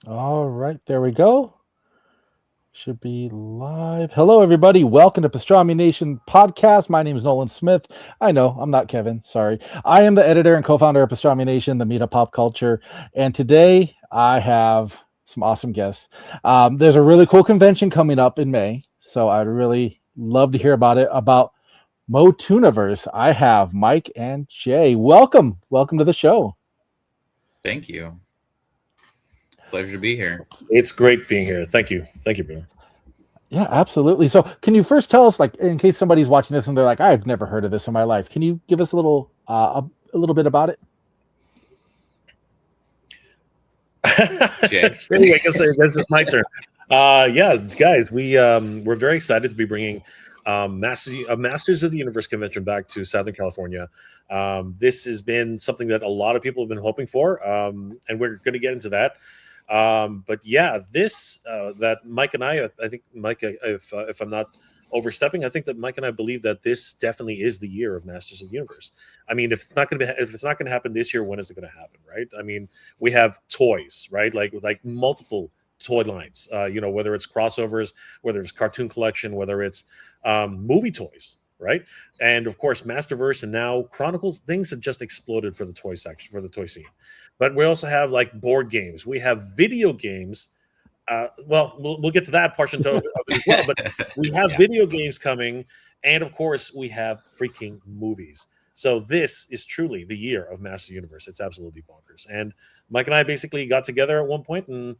All right, there we go. Should be live. Hello, everybody. Welcome to Pastrami Nation podcast. My name is Nolan Smith. I know I'm not Kevin. Sorry. I am the editor and co-founder of Pastrami Nation, the meet of pop culture. And today I have some awesome guests. There's a really cool convention coming up in May, so I'd really love to hear about it. About MOTUNIVERSE. I have Mike and Jay. Welcome to the show. Thank you. Pleasure to be here. It's great being here. Thank you, brother. Yeah, absolutely. So, can you first tell us, like, in case somebody's watching this and they're like, "I've never heard of this in my life," can you give us a little bit about it? Jay. Really, I guess this is my turn. Yeah, guys, we're very excited to be bringing Masters of the Universe convention back to Southern California. This has been something that a lot of people have been hoping for, and we're going to get into that. But yeah, this that Mike and I think Mike, if I'm not overstepping, I think that Mike and I believe that this definitely is the year of Masters of the Universe. I mean, if it's not going to happen this year, when is it going to happen, right? I mean, we have toys, right? Like multiple toy lines. Whether it's crossovers, whether it's cartoon collection, whether it's movie toys, right? And of course, Masterverse and now Chronicles. Things have just exploded for the toy section, for the toy scene. But we also have like board games. We have video games. We'll get to that portion of it as well. But we have Yeah. video games coming, and of course, we have freaking movies. So this is truly the year of Master Universe. It's absolutely bonkers. And Mike and I basically got together at one point, and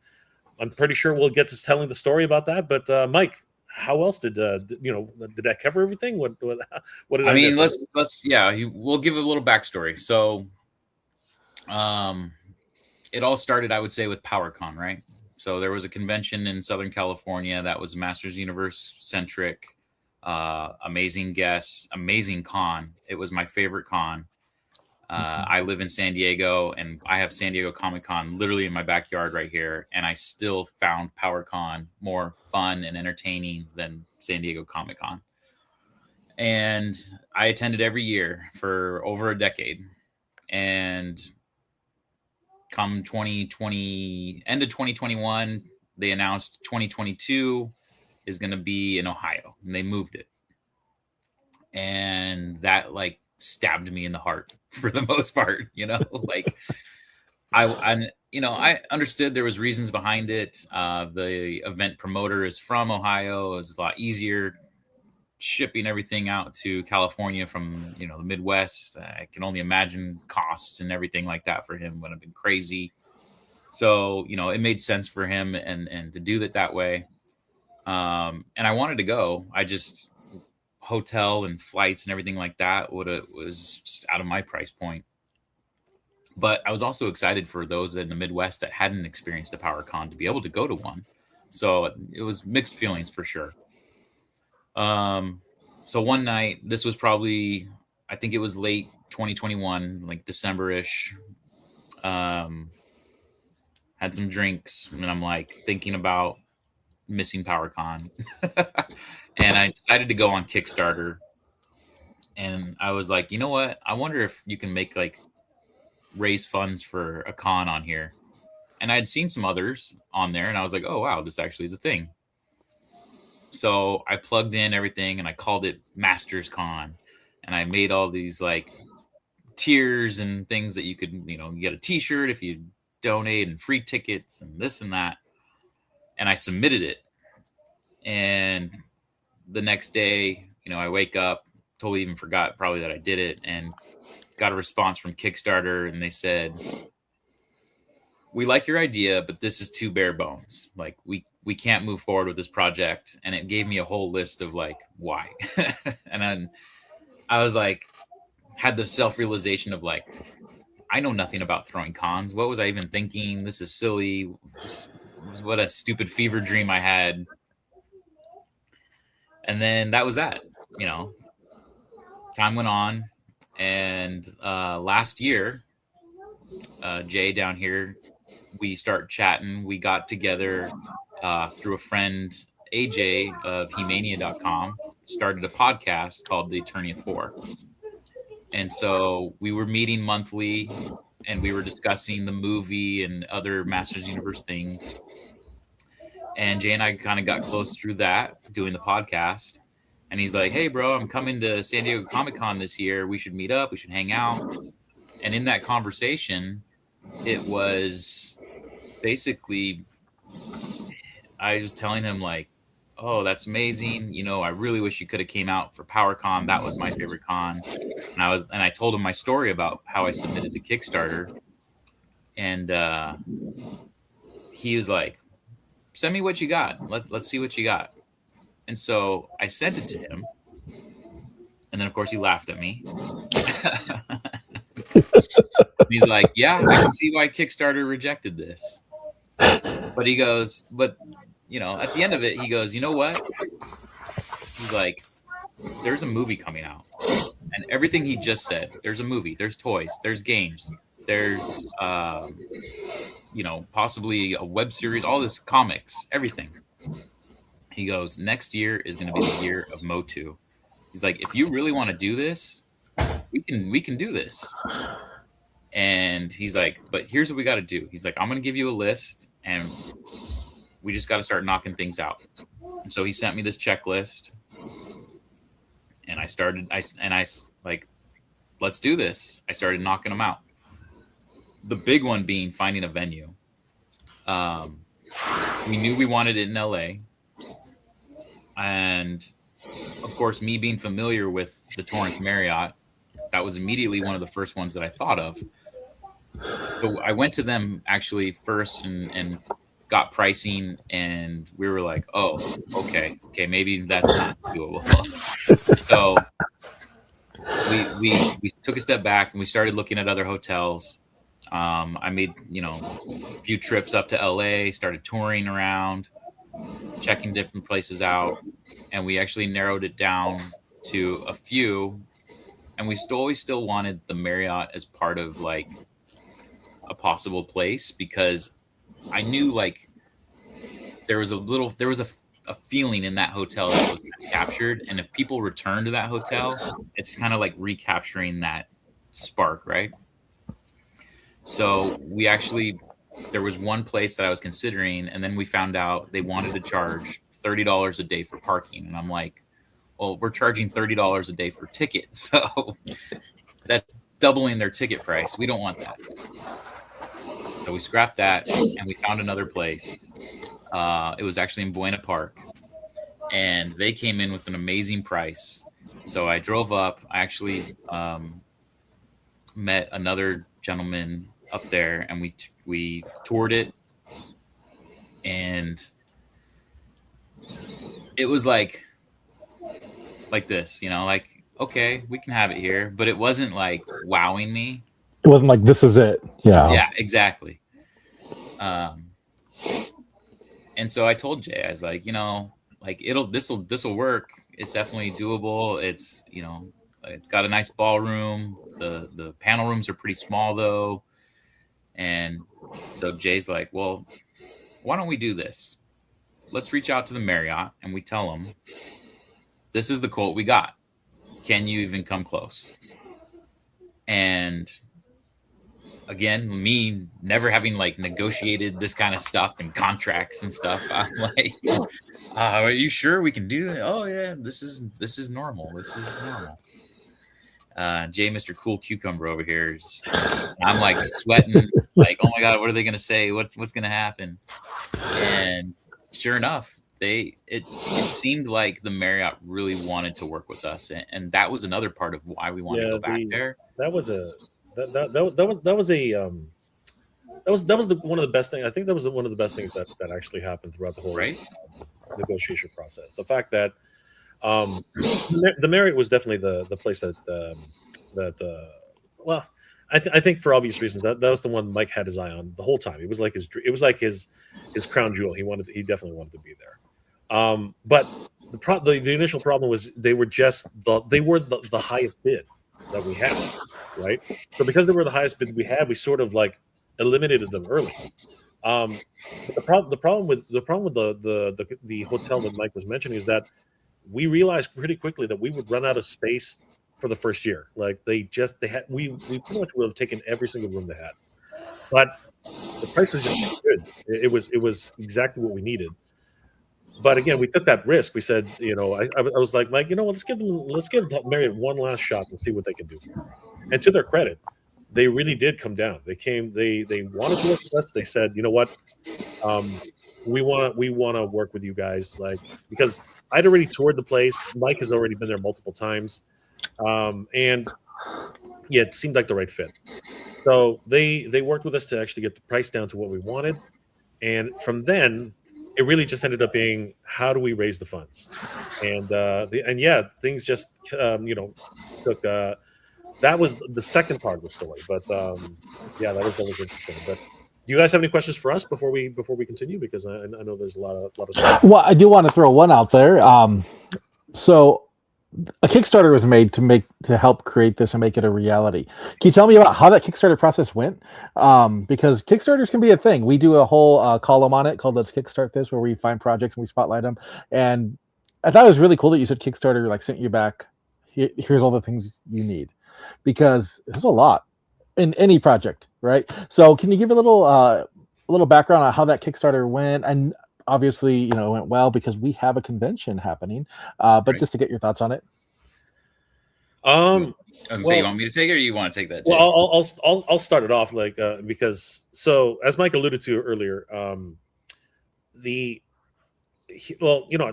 I'm pretty sure we'll get to telling the story about that. But Mike, how else did I cover everything? What did I I mean, miss? we'll give a little backstory. So, it all started, I would say, with PowerCon, right? So there was a convention in Southern California that was Masters Universe centric. Amazing guests, amazing con. It was my favorite con. I live in San Diego, and I have San Diego Comic Con literally in my backyard right here. And I still found PowerCon more fun and entertaining than San Diego Comic Con. And I attended every year for over a decade. And come 2020, end of 2021, they announced 2022 is going to be in Ohio, and they moved it. And that like stabbed me in the heart for the most part, like I understood there was reasons behind it. The event promoter is from Ohio. It was a lot easier shipping everything out to California from, the Midwest. I can only imagine costs and everything like that for him would have been crazy. So, it made sense for him and to do it that way. And I wanted to go. I just hotel and flights and everything like that was just out of my price point. But I was also excited for those in the Midwest that hadn't experienced a PowerCon to be able to go to one. So it was mixed feelings for sure. So one night, this was probably, I think it was late 2021, like December-ish. Had some drinks, and I'm like thinking about missing PowerCon. And I decided to go on Kickstarter. And I was like, you know what? I wonder if you can make like raise funds for a con on here. And I had seen some others on there, and I was like, oh wow, this actually is a thing. So I plugged in everything and I called it Masters Con. And I made all these like tiers and things that you could, get a t-shirt if you donate, and free tickets and this and that. And I submitted it. And the next day, I wake up, totally even forgot probably that I did it, and got a response from Kickstarter, and they said, we like your idea, but this is too bare bones. Like we can't move forward with this project. And it gave me a whole list of like why. And then I was like, had the self-realization of like, I know nothing about throwing cons. What was I even thinking? This is silly. What a stupid fever dream I had. And then that was that. Time went on, and last year, Jay down here, we start chatting. We got together through a friend, AJ of Hemania.com, started a podcast called The Attorney of Four. And so we were meeting monthly, and we were discussing the movie and other Masters Universe things. And Jay and I kind of got close through that doing the podcast. And he's like, "Hey, bro, I'm coming to San Diego Comic-Con this year. We should meet up. We should hang out." And in that conversation, it was basically I was telling him like, "Oh, that's amazing. You know, I really wish you could have came out for PowerCon. That was my favorite con." And I told him my story about how I submitted to Kickstarter, and he was like, "Send me what you got. Let's see what you got." And so I sent it to him, and then of course he laughed at me. He's like, "Yeah, I can see why Kickstarter rejected this." But he goes, "But you know, at the end of it, he goes, you know what?" He's like, "There's a movie coming out." And everything he just said, there's a movie, there's toys, there's games, there's, you know, possibly a web series, all this comics, everything. He goes, "Next year is going to be the year of Motu." He's like, "If you really want to do this, we can do this." And he's like, "But here's what we got to do." He's like, "I'm going to give you a list, and we just got to start knocking things out." And so he sent me this checklist, and I like, "Let's do this." I started knocking them out. The big one being finding a venue. We knew we wanted it in LA. And of course, me being familiar with the Torrance Marriott, that was immediately one of the first ones that I thought of. So I went to them actually first and got pricing, and we were like, "Oh, okay, maybe that's not doable." So we took a step back and we started looking at other hotels. I made, you know, a few trips up to LA, started touring around, checking different places out, and we actually narrowed it down to a few. And we always still wanted the Marriott as part of like a possible place, because I knew like there was a feeling in that hotel that was captured, and if people return to that hotel, it's kind of like recapturing that spark, right? So there was one place that I was considering, and then we found out they wanted to charge $30 a day for parking, and I'm like, "Well, we're charging $30 a day for tickets, so that's doubling their ticket price. We don't want that." So we scrapped that, and we found another place. It was actually in Buena Park, and they came in with an amazing price. So I drove up. I actually met another gentleman up there, and we toured it, and it was like this, you know, like, okay, we can have it here, but it wasn't like wowing me. It wasn't like, this is it. Yeah, exactly. And so I told Jay, I was like, you know, like this will work. It's definitely doable. It's, you know, it's got a nice ballroom. The panel rooms are pretty small though. And so Jay's like, "Well, why don't we do this? Let's reach out to the Marriott and we tell them, this is the quote we got. Can you even come close?" And again, me never having like negotiated this kind of stuff and contracts and stuff, I'm like, "Are you sure we can do that?" "Oh yeah, this is normal. This is normal." Jay, Mr. Cool Cucumber over here, I'm like sweating, like, "Oh my God, what are they gonna say? What's gonna happen?" And sure enough, it seemed like the Marriott really wanted to work with us, and that was another part of why we wanted to go back there. That was one of the best things. I think that was one of the best things that actually happened throughout the whole negotiation process. The fact that the Marriott was definitely the place well, I think for obvious reasons that was the one Mike had his eye on the whole time. It was like his crown jewel. He definitely wanted to be there. But the initial problem was they were the highest bid that we had, right? So because they were the highest bid we had, we sort of like eliminated them early. But the problem with the hotel that Mike was mentioning is that we realized pretty quickly that we would run out of space for the first year. Like we pretty much would have taken every single room they had, but the price was just good. It was exactly what we needed. But again, we took that risk. We said, I was like, Mike, let's give Marriott one last shot and see what they can do. And to their credit, they really did come down. They wanted to work with us. They said, you know what, we want to work with you guys, like, because I'd already toured the place. Mike has already been there multiple times, and yeah, it seemed like the right fit. So they worked with us to actually get the price down to what we wanted, and from then it really just ended up being, how do we raise the funds? And things just took. That was the second part of the story, but that was interesting. But do you guys have any questions for us before we continue? Because I know there's a lot of. Well, I do want to throw one out there. So a Kickstarter was made to help create this and make it a reality. Can you tell me about how that Kickstarter process went? Because Kickstarters can be a thing. We do a whole column on it called "Let's Kickstart This," where we find projects and we spotlight them. And I thought it was really cool that you said Kickstarter like sent you back. Here's all the things you need, because there's a lot in any project, right? So can you give a little background on how that Kickstarter went? And obviously, it went well because we have a convention happening. But right. Just to get your thoughts on it. You want me to take it, or you want to take that? Well, I'll start it off, like, because as Mike alluded to earlier,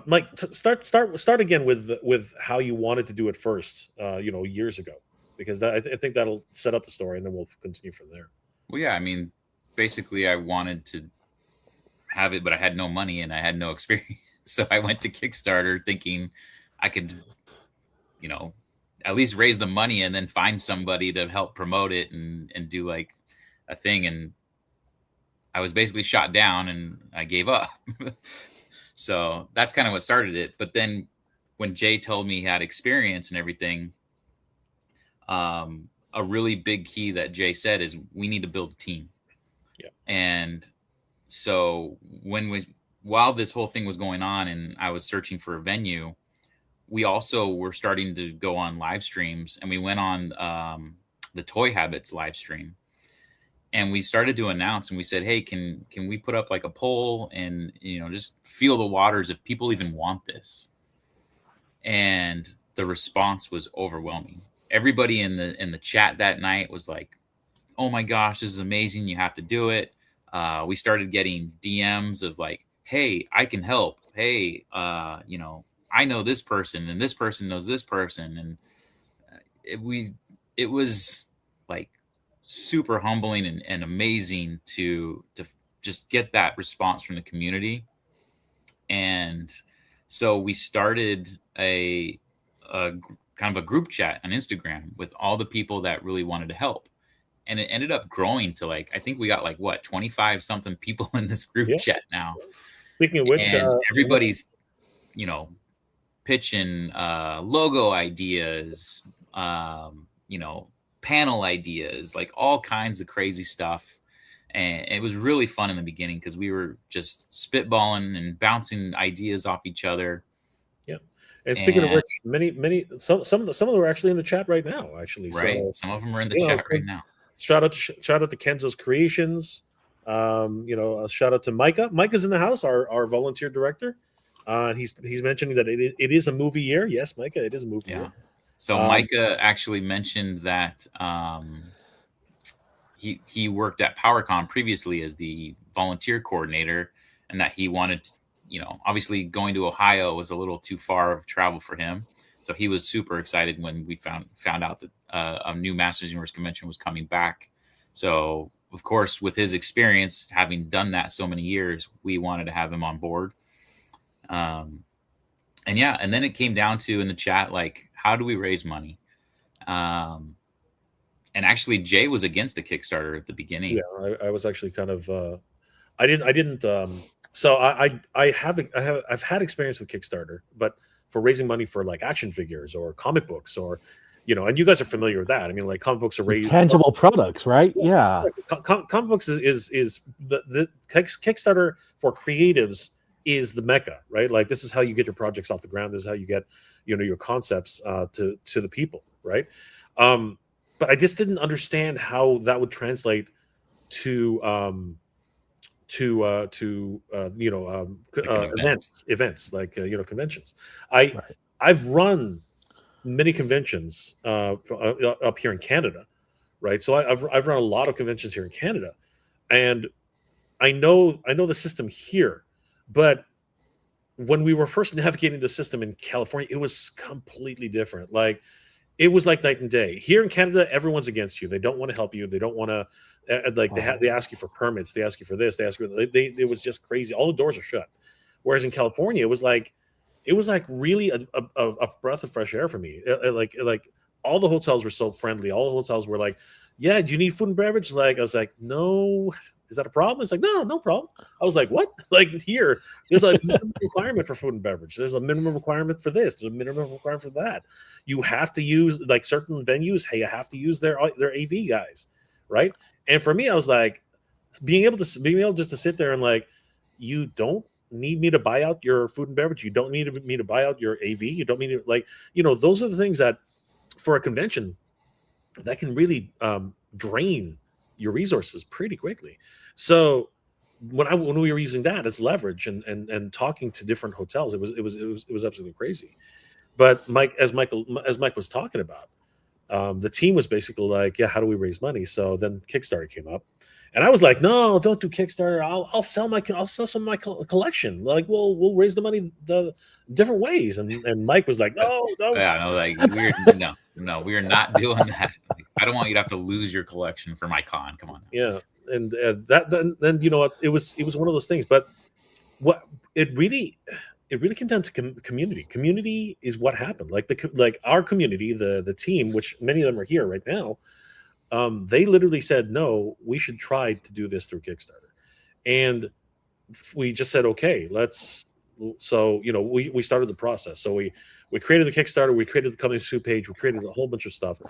Mike, start again with how you wanted to do it first, years ago, because I think that'll set up the story, and then we'll continue from there. Well, yeah, I mean, basically, I wanted to have it, but I had no money and I had no experience. So I went to Kickstarter thinking I could, at least raise the money and then find somebody to help promote it and do like a thing. And I was basically shot down and I gave up. So that's kind of what started it. But then when Jay told me he had experience and everything, a really big key that Jay said is we need to build a team. Yeah. And so while this whole thing was going on and I was searching for a venue, we also were starting to go on live streams, and we went on the Toy Habits live stream, and we started to announce, and we said, hey, can we put up like a poll and, just feel the waters if people even want this? And the response was overwhelming. Everybody in the chat that night was like, oh my gosh, this is amazing. You have to do it. We started getting DMs of like, hey, I can help. Hey, I know this person and this person knows this person. And it was like super humbling and amazing to just get that response from the community. And so we started a kind of a group chat on Instagram with all the people that really wanted to help. And it ended up growing to like, I think we got like 25 something people in this group chat now. Speaking of which, and everybody's, pitching logo ideas, panel ideas, like all kinds of crazy stuff. And it was really fun in the beginning because we were just spitballing and bouncing ideas off each other. Yeah. And speaking of which, some of them are actually in the chat right now, actually. Right. So, some of them are in the chat right now. Shout out to Kenzo's Creations. A shout out to Micah. Micah's in the house, our volunteer director. And he's mentioning that it is a movie year. Yes, Micah, it is a movie year. So Micah actually mentioned that he worked at PowerCon previously as the volunteer coordinator, and that he wanted to, obviously going to Ohio was a little too far of travel for him. So he was super excited when we found out that a new Masters Universe convention was coming back. So of course, with his experience, having done that so many years, we wanted to have him on board. And then it came down to in the chat, like, how do we raise money? And actually Jay was against a Kickstarter at the beginning. Yeah, I was actually kind of, so I've had experience with Kickstarter, but for raising money for like action figures or comic books or, and you guys are familiar with that. I mean, like comic books are raised tangible products, right? Yeah. Comic books is the Kickstarter for creatives is the mecca, right? Like this is how you get your projects off the ground. This is how you get, your concepts to the people, right? But I just didn't understand how that would translate to events like conventions. Right. I've run many conventions up here in Canada, right? So I've run a lot of conventions here in Canada, and I know the system here, but when we were first navigating the system in California, it was completely different. Like it was like night and day. Here in Canada, everyone's against you. They don't want to help you. They don't want to they ask you for permits. They ask you for this. They ask you. It was just crazy. All the doors are shut. Whereas in California, it was like really a breath of fresh air for me. Like all the hotels were so friendly. All the hotels were like, yeah, do you need food and beverage? Like I was like, no, is that a problem? It's like, no problem. I was like, what? Like here, there's a minimum requirement for food and beverage. There's a minimum requirement for this. There's a minimum requirement for that. You have to use like certain venues. Hey, you have to use their AV guys, right? And for me, I was like, being able just to sit there and like, you don't need me to buy out your food and beverage. You don't need me to buy out your AV. You don't need to like, those are the things that for a convention that can really drain your resources pretty quickly. So when we were using that as leverage and talking to different hotels, it was absolutely crazy. But Mike was talking about, the team was basically like, yeah, how do we raise money? So then Kickstarter came up, and I was like, no, don't do Kickstarter. I'll sell some of my collection. Like we'll raise the money the different ways. And Mike was like, no. Yeah, no, like we are not doing that. Like, I don't want you to have to lose your collection for my con. Come on. Yeah, and then you know what? It was one of those things. But what it really came down to community. Community is what happened. Like our community, the team, which many of them are here right now. They literally said, no, we should try to do this through Kickstarter, and we just said, okay, let's. So we started the process. So we created the Kickstarter, we created the coming soon page, we created a whole bunch of stuff.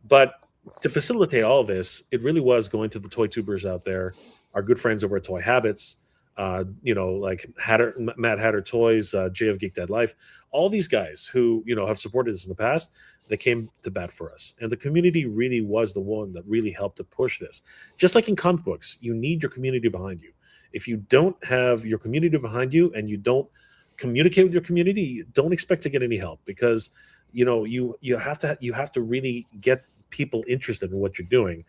But to facilitate all of this, it really was going to the toy tubers out there, our good friends over at Toy Habits, like Mad Hatter Toys, Jay of Geek Dead Life, all these guys who have supported us in the past. They came to bat for us, and the community really was the one that really helped to push this. Just like in comic books, you need your community behind you. If you don't have your community behind you and you don't communicate with your community, don't expect to get any help, because you have to really get people interested in what you're doing.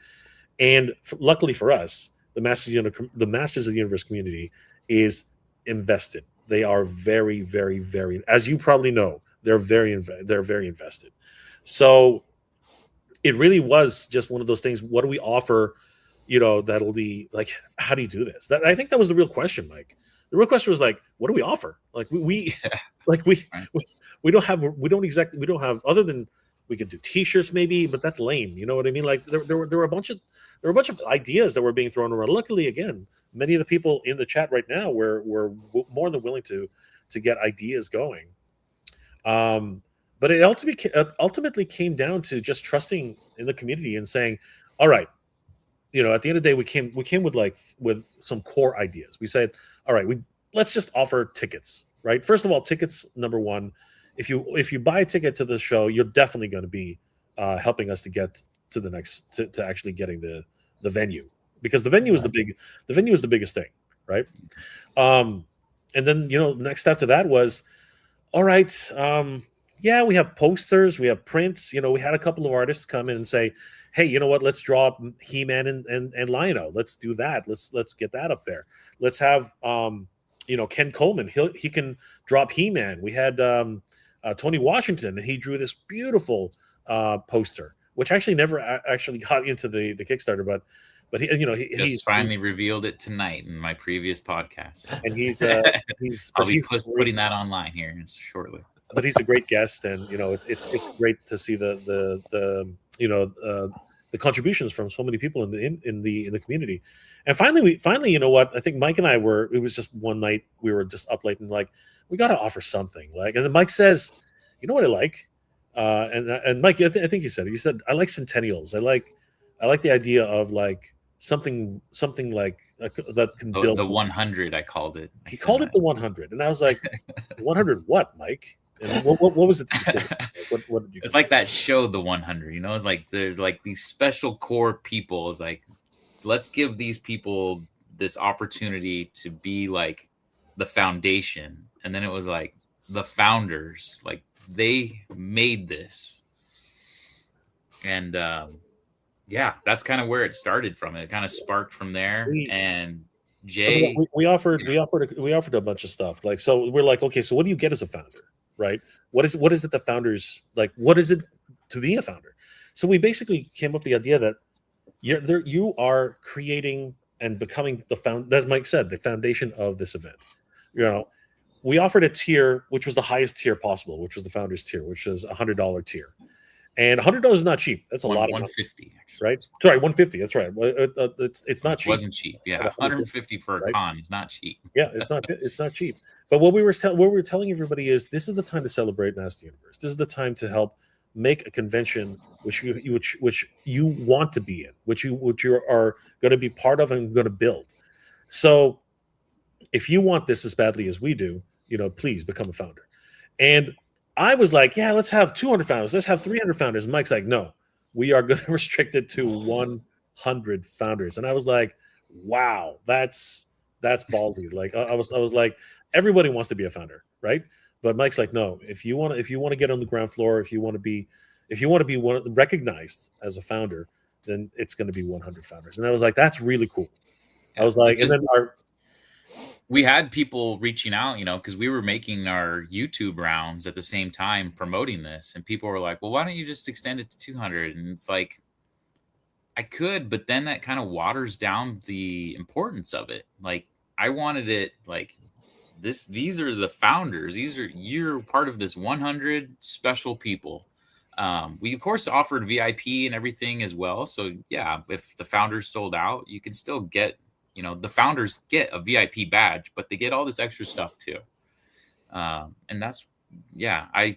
And luckily for us, the Masters of the Universe community is invested. They are very, very, very, as you probably know, they're very invested. So it really was just one of those things. What do we offer? That'll be like, how do you do this? I think that was the real question, Mike. The real question was like, what do we offer? Like we don't have, other than we could do T-shirts maybe, but that's lame. You know what I mean? Like there were a bunch of ideas that were being thrown around. Luckily, again, many of the people in the chat right now were more than willing to get ideas going. But it ultimately came down to just trusting in the community and saying, all right, at the end of the day, we came with some core ideas. We said, all right, let's just offer tickets, right? First of all, tickets, number one, if you buy a ticket to the show, you're definitely going to be helping us to get to the next, to actually getting the venue, because the venue is the biggest thing, right? And then, next after that was, all right, yeah, we have posters, we have prints. We had a couple of artists come in and say, hey, you know what? Let's draw up He-Man and Lion-O. Let's do that. Let's get that up there. Let's have Ken Coleman. He can draw up He-Man. We had Tony Washington, and he drew this beautiful poster, which actually never actually got into the Kickstarter, but he's finally revealed it tonight in my previous podcast, and he's I'll be putting that online here shortly. But he's a great guest, and it's great to see the contributions from so many people in the community. And finally, I think Mike and I it was just one night we were just up late and like, we got to offer something, like, and then Mike says, you know what I like, and Mike, I think he said I like centennials. I like the idea of like something like that can build The something. 100, I called it. He called it the 100, and I was like, 100 what, Mike? And what was it? What did you? It's like that show, The 100. You know, it's like there's like these special core people. It's like, let's give these people this opportunity to be like the foundation, and then it was like the founders, like they made this, and yeah, that's kind of where it started from. It kind of sparked from there, and Jay, we offered a bunch of stuff. Like, so we're like, okay, so what do you get as a founder, right? What is it the founders like? What is it to be a founder? So we basically came up with the idea that you are creating and becoming as Mike said, the foundation of this event. You know, we offered a tier, which was the highest tier possible, which was the founders tier, which was $100 tier. And $100 is not cheap. That's a lot of money. 150, right? Sorry, 150. That's right. It's not cheap. It wasn't cheap. Yeah, 150 for a con is not cheap. Yeah, it's not cheap. But what we were telling everybody is this is the time to celebrate Master Universe. This is the time to help make a convention which you want to be in, which you are going to be part of and going to build. So if you want this as badly as we do, please become a founder. And I was like, yeah, let's have 200 founders. Let's have 300 founders. And Mike's like, no, we are going to restrict it to 100 founders. And I was like, wow, that's ballsy. Like I was like, everybody wants to be a founder, right? But Mike's like, no, if you want to get on the ground floor, if you want to be recognized as a founder, then it's going to be 100 founders. And I was like, that's really cool. I was like, and then we had people reaching out, because we were making our YouTube rounds at the same time promoting this, and people were like, well, why don't you just extend it to 200? And it's like, I could, but then that kind of waters down the importance of it. Like, I wanted it like this. These are the founders. You're part of this 100 special people. We of course offered VIP and everything as well. So yeah, if the founders sold out, you can still get, the founders get a VIP badge, but they get all this extra stuff too. And that's, yeah, I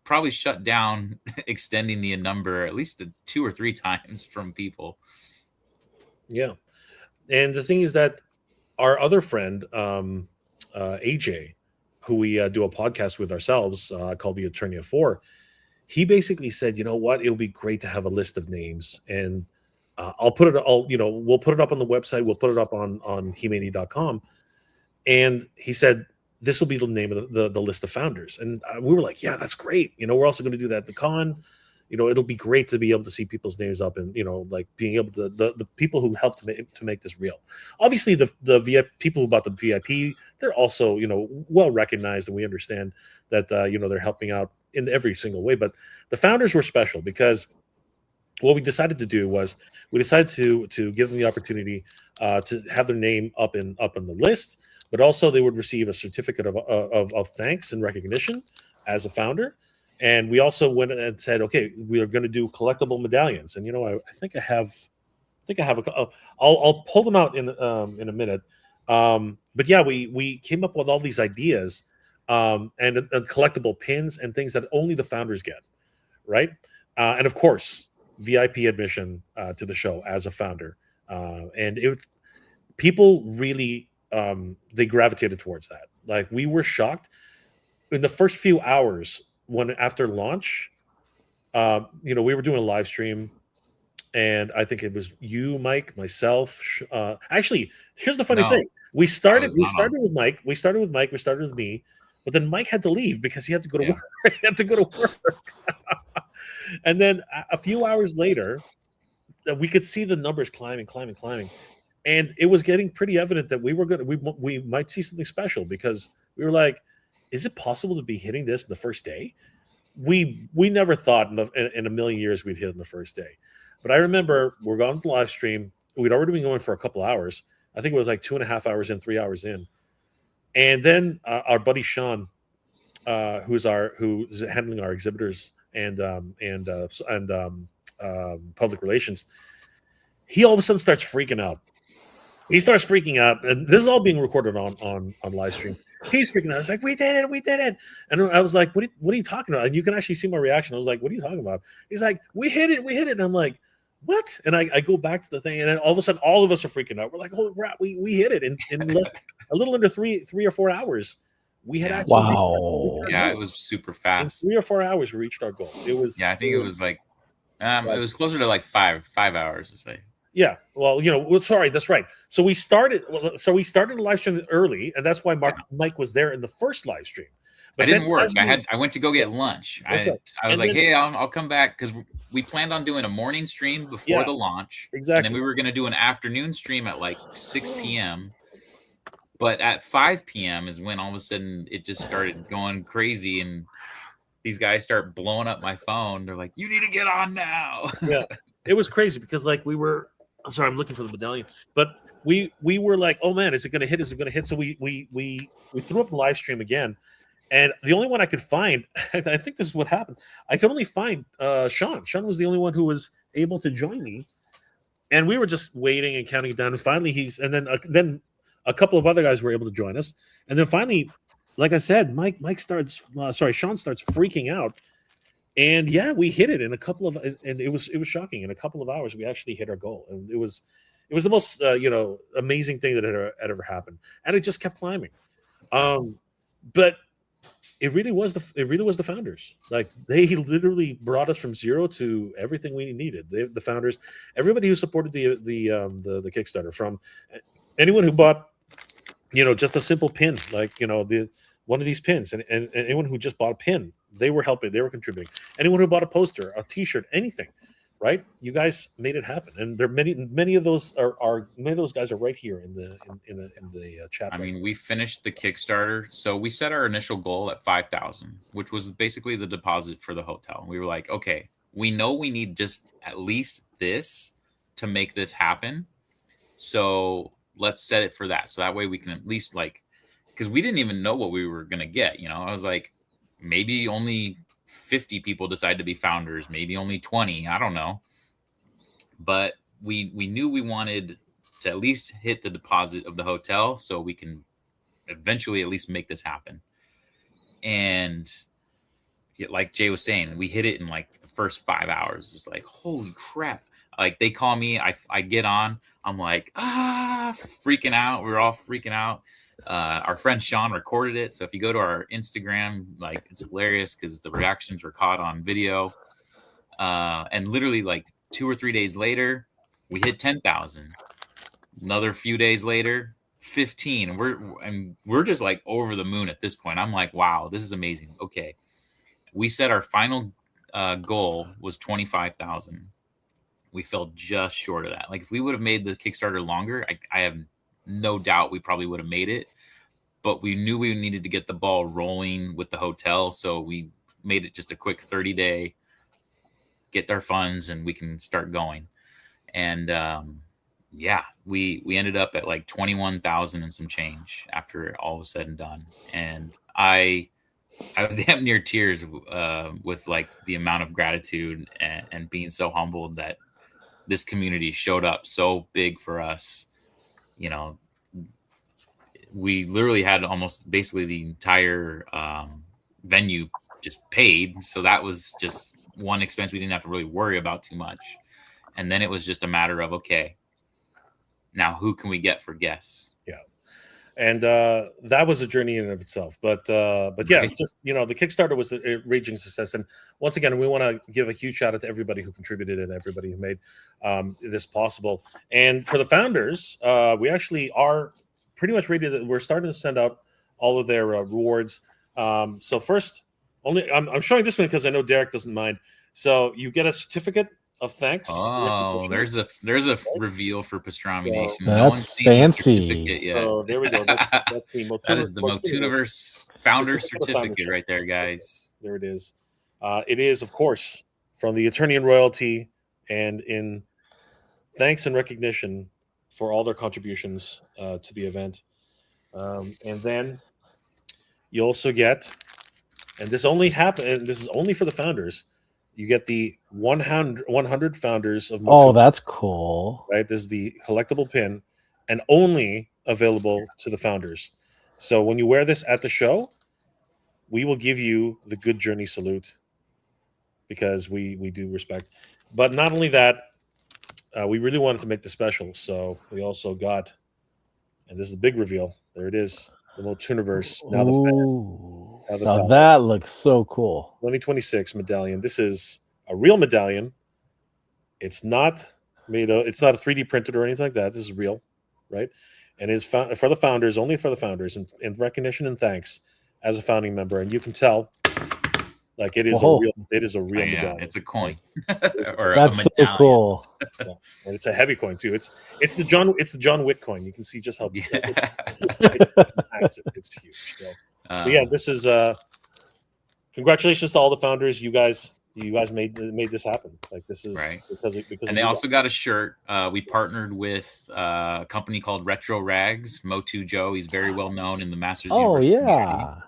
probably shut down extending the number at least 2 or 3 times from people. Yeah. And the thing is that our other friend, AJ, who we do a podcast with ourselves called The Attorney of Four, he basically said, you know what, it'll be great to have a list of names, and we'll put it up on the website. We'll put it up on Hemani.com. And he said, this will be the name of the list of founders. And we were like, yeah, that's great. We're also going to do that at the con. It'll be great to be able to see people's names up, and, like being able to, the people who helped to make this real. Obviously the VIP people who bought the VIP, they're also, well recognized, and we understand that, they're helping out in every single way. But the founders were special because what we decided to do was we decided to give them the opportunity to have their name up on the list, but also they would receive a certificate of thanks and recognition as a founder. And we also went and said, okay, we are going to do collectible medallions. And I think I have I'll pull them out in a minute. But yeah, we came up with all these ideas and collectible pins and things that only the founders get, right? And of course, VIP admission to the show as a founder, and people really they gravitated towards that. Like, we were shocked in the first few hours after launch. We were doing a live stream, and I think it was you, Mike, myself. Actually, here's the funny thing: we started with Mike, we started with me, but then Mike had to leave because he had to go to work. He had to go to work. And then a few hours later, we could see the numbers climbing, and it was getting pretty evident that we might see something special, because we were like, is it possible to be hitting this the first day? We never thought in a million years we'd hit it in the first day. But I remember we're going to the live stream. We'd already been going for a couple hours. I think it was like 2.5 hours in, 3 hours in. And then our buddy Sean, who's handling our exhibitors and public relations, he all of a sudden starts freaking out. He starts freaking out, and this is all being recorded on live stream. He's freaking out. It's like, we did it. And I was like, what are you talking about? And you can actually see my reaction. I was like, what are you talking about? He's like, we hit it. And I'm like, what? And I go back to the thing, and then all of a sudden, all of us are freaking out. We're like, holy crap, we hit it in less, a little under three or 4 hours. We had actually reached our Yeah, goal. it was super In fast. 3 or 4 hours, we reached our goal. It was I think it was like it was closer to like five hours to say. Yeah, well, sorry, that's right. So we started the live stream early, and that's why Mike was there in the first live stream. But I didn't work. I went to go get lunch. I was like, hey, I'll come back because we planned on doing a morning stream before the launch. Exactly. And then we were going to do an afternoon stream at like 6 p.m. But at 5 p.m. is when all of a sudden it just started going crazy, and these guys start blowing up my phone. They're like, you need to get on now. Yeah, it was crazy because like we were. I'm sorry, I'm looking for the medallion, but we were like, oh man, is it going to hit? Is it going to hit? So we threw up the live stream again. And the only one I could find, I think this is what happened. I could only find Sean. Sean was the only one who was able to join me, and we were just waiting and counting it down. And finally, then a couple of other guys were able to join us. And then finally, like I said, Sean starts freaking out, and yeah, we hit it in a couple of, and it was shocking. In a couple of hours, we actually hit our goal, and it was the most amazing thing that had ever happened, and it just kept climbing. But it really was the founders. Like they literally brought us from zero to everything we needed. The founders, everybody who supported the Kickstarter, from anyone who bought, just a simple pin, like one of these pins, and anyone who just bought a pin, they were helping, they were contributing. Anyone who bought a poster, a T-shirt, anything, right? You guys made it happen, and there are many of those guys are right here in the chat. I mean, we finished the Kickstarter, so we set our initial goal at 5,000, which was basically the deposit for the hotel. We were like, okay, we know we need just at least this to make this happen, so let's set it for that. So that way we can at least, like, because we didn't even know what we were gonna get. I was like, maybe only 50 people decide to be founders, maybe only 20, I don't know, but we knew we wanted to at least hit the deposit of the hotel so we can eventually at least make this happen. And like Jay was saying, we hit it in like the first 5 hours. It's like, holy crap. Like they call me, I get on, I'm like, freaking out. We're all freaking out. Our friend Sean recorded it, so if you go to our Instagram, like, it's hilarious because the reactions were caught on video. And literally like 2 or 3 days later, we hit 10,000. Another few days later, 15. And we're just like over the moon at this point. I'm like, wow, this is amazing. Okay, we said our final goal was 25,000. We fell just short of that. Like if we would have made the Kickstarter longer, I have no doubt we probably would have made it, but we knew we needed to get the ball rolling with the hotel, so we made it just a quick 30-day, get our funds, and we can start going. And we ended up at like 21,000 and some change after it all was said and done. And I was damn near tears with like the amount of gratitude and being so humbled that this community showed up so big for us. We literally had almost basically the entire venue just paid. So that was just one expense we didn't have to really worry about too much. And then it was just a matter of, okay, now who can we get for guests? Yeah. And that was a journey in and of itself. But yeah, just, the Kickstarter was a raging success. And once again, we want to give a huge shout out to everybody who contributed and everybody who made this possible. And for the founders, we actually are pretty much ready. We're starting to send out all of their rewards. So first, I'm showing this one because I know Derek doesn't mind. So you get a certificate of thanks. Oh, there's a reveal for Pastrami Nation. That's no one's seen fancy. The yet. Oh, there we go. That's the that is the MOTUNIVERSE founder certificate right there, guys. There it is. It is, of course, from the Attorney and Royalty, and in thanks and recognition for all their contributions to the event. And then you also get, and this only happened, and this is only for the founders, you get the 100 founders of MOTUNIVERSE. Oh, that's cool. Right? This is the collectible pin, and only available to the founders. So when you wear this at the show, we will give you the Good Journey salute because we do respect. But not only that, we really wanted to make the special, so we also got, and this is a big reveal. There it is, the MOTUNIVERSE. Now the Ooh, now the now founders. that looks so cool. 2026 medallion. This is a real medallion. It's not made of, it's not a 3D printed or anything like that. This is real, right? And it's for the founders, only for the founders, in recognition and thanks as a founding member. And you can tell, like, it is Whoa. a real medallion. It's a coin Or That's so medallion. cool. Yeah. And it's a heavy coin too. It's the John Wick coin. You can see just how Yeah. it's massive. It's huge. So yeah, this is congratulations to all the founders. You guys made this happen. Like, this is right. because and they also got a shirt. We partnered with a company called Retro Rags. Motu Joe, he's very well known in the Masters Universe community.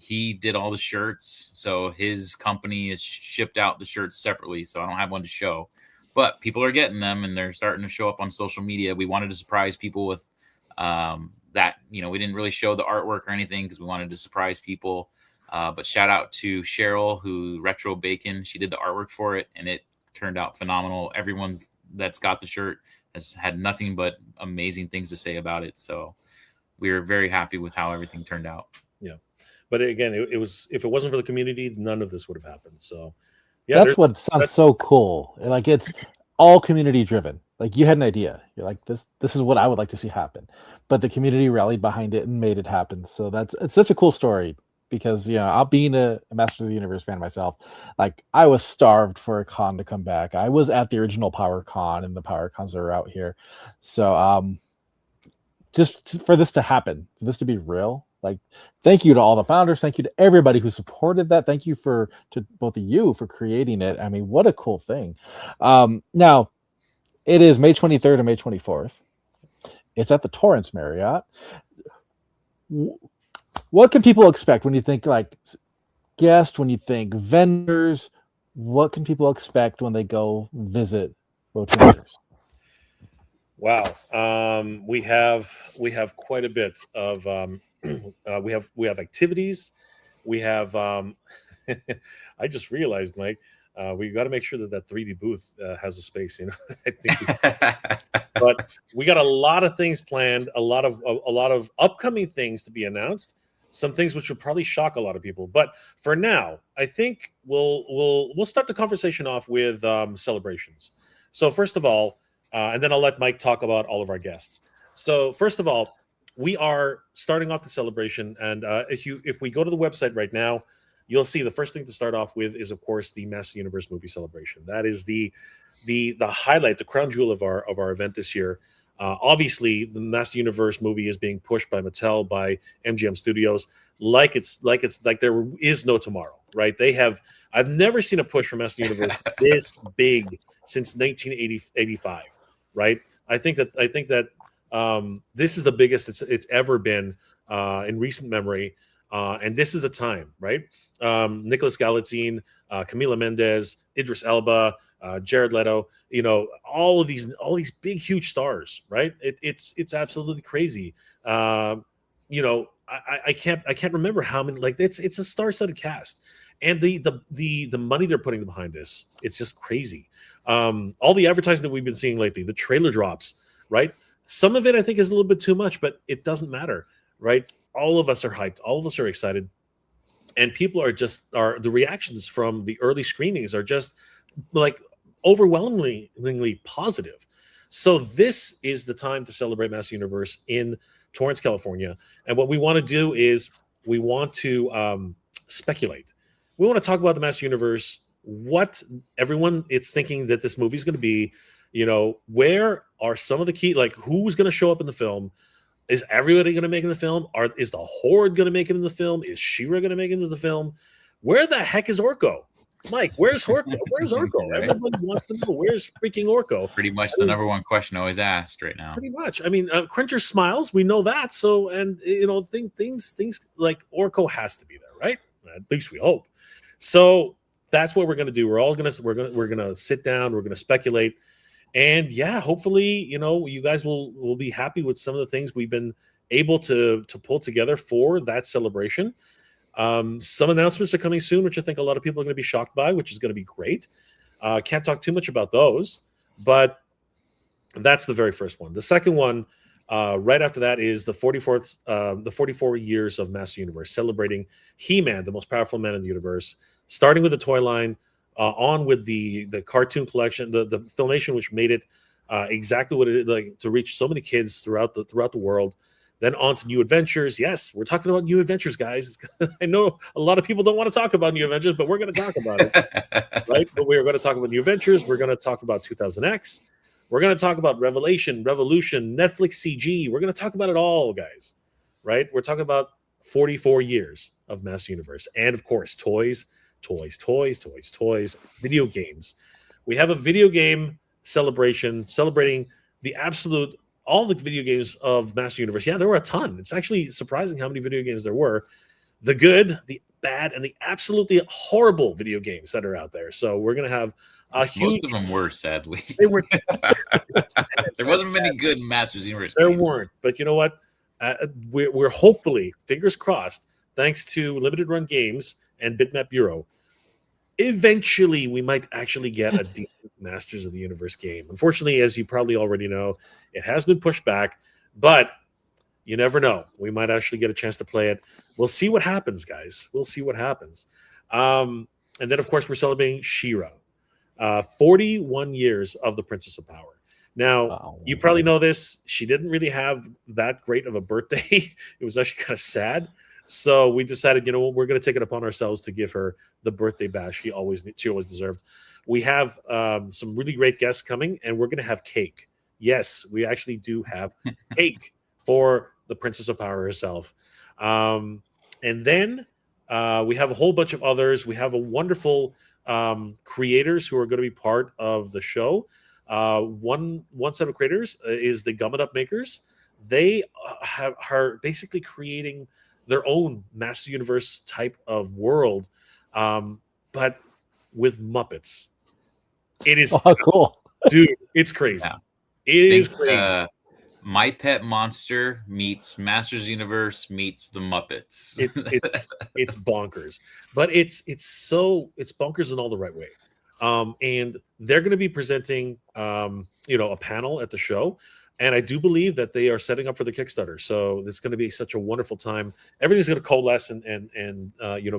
He did all the shirts, so his company has shipped out the shirts separately, so I don't have one to show, but people are getting them and they're starting to show up on social media. We wanted to surprise people with that. We didn't really show the artwork or anything because we wanted to surprise people. But shout out to Cheryl, who Retro Bacon, she did the artwork for it and it turned out phenomenal. Everyone's that's got the shirt has had nothing but amazing things to say about it, so we were very happy with how everything turned out. Yeah, but again, it was, if it wasn't for the community, none of this would have happened. So yeah, that's what sounds so cool. Like, it's all community driven. Like, you had an idea, you're like, this is what I would like to see happen, but the community rallied behind it and made it happen. So it's such a cool story, because I'll being a Masters of the Universe fan myself, like, I was starved for a con to come back. I was at the original Power Con and the Power Cons that are out here. So just for this to happen, for this to be real, like, thank you to all the founders. Thank you to everybody who supported that. Thank you to both of you for creating it. I mean, what a cool thing. Now, it is May 23rd and May 24th. It's at the Torrance Marriott. What can people expect when you think, like, guests, when you think vendors? What can people expect when they go visit MOTUNIVERSE? Wow, we have quite a bit of we have activities. We have I just realized, Mike, we got to make sure that 3D booth has a space. I think, but we got a lot of things planned, a lot of upcoming things to be announced. Some things which would probably shock a lot of people. But for now, I think we'll start the conversation off with celebrations. So first of all, and then I'll let Mike talk about all of our guests. So first of all, we are starting off the celebration, and if we go to the website right now, you'll see the first thing to start off with is, of course, the Master Universe movie celebration. That is the highlight, the crown jewel of our event this year. Obviously, the Master Universe movie is being pushed by Mattel, by MGM Studios, like there is no tomorrow, right? I've never seen a push for Master Universe this big since 1985, right? I think that this is the biggest it's ever been in recent memory, and this is the time, right? Nicholas Galitzine, Camila Mendez, Idris Elba, Jared Leto, all these big, huge stars, right? It's absolutely crazy. I can't remember how many. Like, it's a star-studded cast, and the money they're putting behind this, it's just crazy. All the advertising that we've been seeing lately, the trailer drops, right? Some of it I think is a little bit too much, but it doesn't matter, right? All of us are hyped. All of us are excited. And people are the reactions from the early screenings are just, like, overwhelmingly positive. So this is the time to celebrate Master Universe in Torrance, California. And what we want to do is we want to speculate. We want to talk about the Master Universe, what everyone is thinking that this movie is going to be. Where are some of the key, like, who's going to show up in the film? Is everybody going to make it in the film? Is the Horde going to make it in the film? Is She-Ra going to make it into the film? Where the heck is Orko? Mike, where's Orko? Where's Orko? Right? Everybody wants to know, where's freaking Orko? Pretty much the number one question always asked right now. Pretty much. I mean, Cringer smiles. We know that. So, and things like Orko has to be there, right? At least we hope. So that's what we're going to do. We're gonna sit down. We're going to speculate. And yeah, hopefully, you guys will be happy with some of the things we've been able to pull together for that celebration. Some announcements are coming soon, which I think a lot of people are going to be shocked by, which is going to be great. Can't talk too much about those, But that's the very first one. The second one, right after that, is the 44 years of Master Universe, celebrating He-Man, the most powerful man in the universe, starting with the toy line, on with the cartoon collection, the Filmation, which made it exactly what it is, like, to reach so many kids throughout the world. Then on to New Adventures. Yes, we're talking about New Adventures, guys. I know a lot of people don't want to talk about New Adventures, but we're going to talk about it, right? But we're going to talk about New Adventures. We're going to talk about 2000X. We're going to talk about Revelation, Revolution, Netflix CG. We're going to talk about it all, guys, right? We're talking about 44 years of Master Universe. And, of course, toys, video games. We have a video game celebration celebrating all the video games of Master Universe. Yeah, there were a ton. It's actually surprising how many video games there were. The good, the bad, and the absolutely horrible video games that are out there. So we're going to have a huge... Most of them were, sadly. They were. There wasn't many good Masters Universe There games. weren't. But you know what? We're hopefully, fingers crossed, thanks to Limited Run Games and Bitmap Bureau, eventually we might actually get a decent Masters of the Universe game. Unfortunately, as you probably already know, it has been pushed back, but you never know. We might actually get a chance to play it. We'll see what happens, guys. We'll see what happens. And then, of course, we're celebrating She-Ra. 41 years of the Princess of Power. Now, you probably know this. She didn't really have that great of a birthday. It was actually kind of sad. So we decided, you know what, we're going to take it upon ourselves to give her the birthday bash she always deserved. We have some really great guests coming, and we're going to have cake. Yes, we actually do have cake for the Princess of Power herself. And then we have a whole bunch of others. We have a wonderful creators who are going to be part of the show. One set of creators is the Gum It Up Makers. They are basically creating their own Master Universe type of world, but with Muppets. It is cool, dude. It's crazy. Yeah. It is crazy. My Pet Monster meets Masters Universe meets the Muppets. It's bonkers, but it's bonkers in all the right way. And they're going to be presenting, a panel at the show. And I do believe that they are setting up for the Kickstarter. So it's going to be such a wonderful time. Everything's going to coalesce and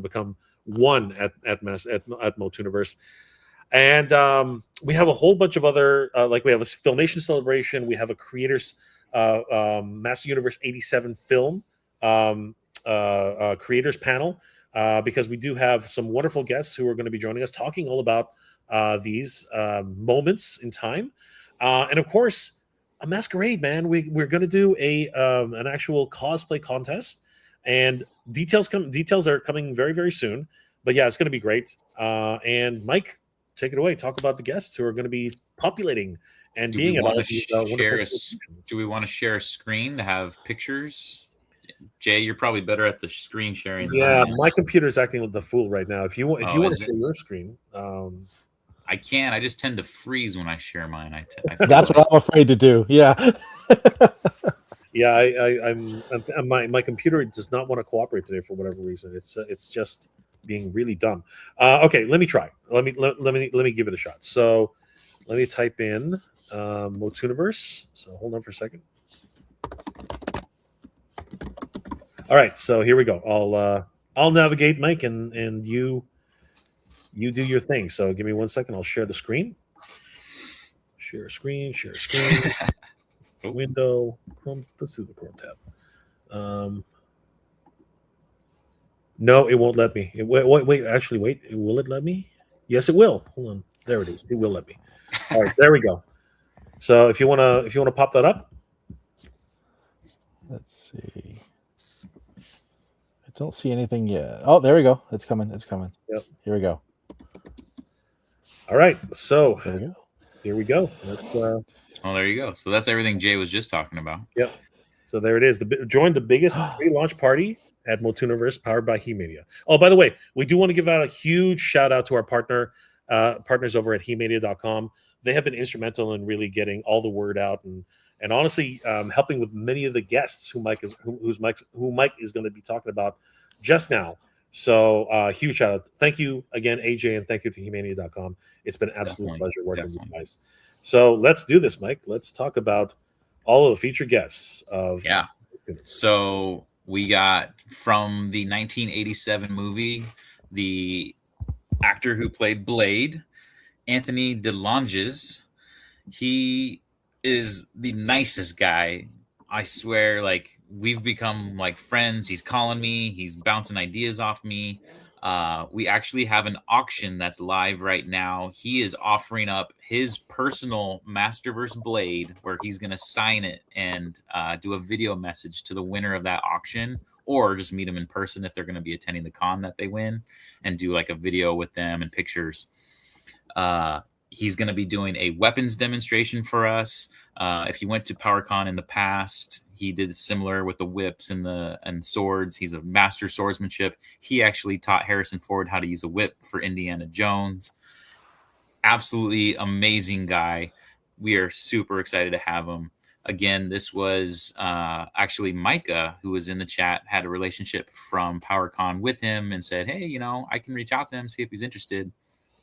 become one at MOTUNIVERSE. And we have a whole bunch of other, like we have a Filmation celebration. We have a creators, Master Universe 87 film creators panel, because we do have some wonderful guests who are going to be joining us talking all about these moments in time. And of course, a masquerade, man. We're going to do an actual cosplay contest, and details are coming very, very soon. But yeah, it's going to be great. And Mike, take it away. Talk about the guests who are going to be populating and being at all of these wonderful. Do we want to share a screen to have pictures? Jay, you're probably better at the screen sharing. Yeah, my computer is acting like the fool right now. If you want to share your screen, I can't. I just tend to freeze when I share mine. That's what I'm afraid to do. Yeah. Yeah, my computer does not want to cooperate today for whatever reason. It's just being really dumb. Okay, let me try. Let me give it a shot. So let me type in MOTUNIVERSE. So hold on for a second. All right, so here we go. I'll navigate, Mike, and you do your thing. So give me 1 second. I'll share the screen. Share screen. Window. Chrome. Let's do the Chrome tab. No, it won't let me. Wait. Actually, wait. Will it let me? Yes, it will. Hold on. There it is. It will let me. All right, there we go. So if you wanna pop that up. Let's see. I don't see anything yet. Oh, there we go. It's coming. Yep. Here we go. All right. So here we go. Let's. Oh, there you go. So that's everything Jay was just talking about. Yep. So there it is. Join the biggest pre-launch party at MOTUNIVERSE, powered by HeMania. Oh, by the way, we do want to give out a huge shout out to our partners over at HeMania.com. They have been instrumental in really getting all the word out and honestly helping with many of the guests who Mike is going to be talking about just now. So huge shout out. Thank you again, AJ, and thank you to HeMania.com. It's been an absolute pleasure working with you guys. So let's do this, Mike. Let's talk about all of the featured guests of. Yeah. So we got from the 1987 movie, the actor who played Blade, Anthony DeLonges. He is the nicest guy. I swear, like we've become like friends. He's calling me. He's bouncing ideas off me. We actually have an auction that's live right now. He is offering up his personal Masterverse blade, where he's going to sign it and do a video message to the winner of that auction, or just meet him in person if they're going to be attending the con that they win, and do like a video with them and pictures. He's going to be doing a weapons demonstration for us. If you went to PowerCon in the past, he did similar with the whips and swords. He's a master swordsmanship. He actually taught Harrison Ford how to use a whip for Indiana Jones. Absolutely amazing guy. We are super excited to have him. Again, this was actually Micah, who was in the chat, had a relationship from PowerCon with him and said, hey, I can reach out to him, see if he's interested.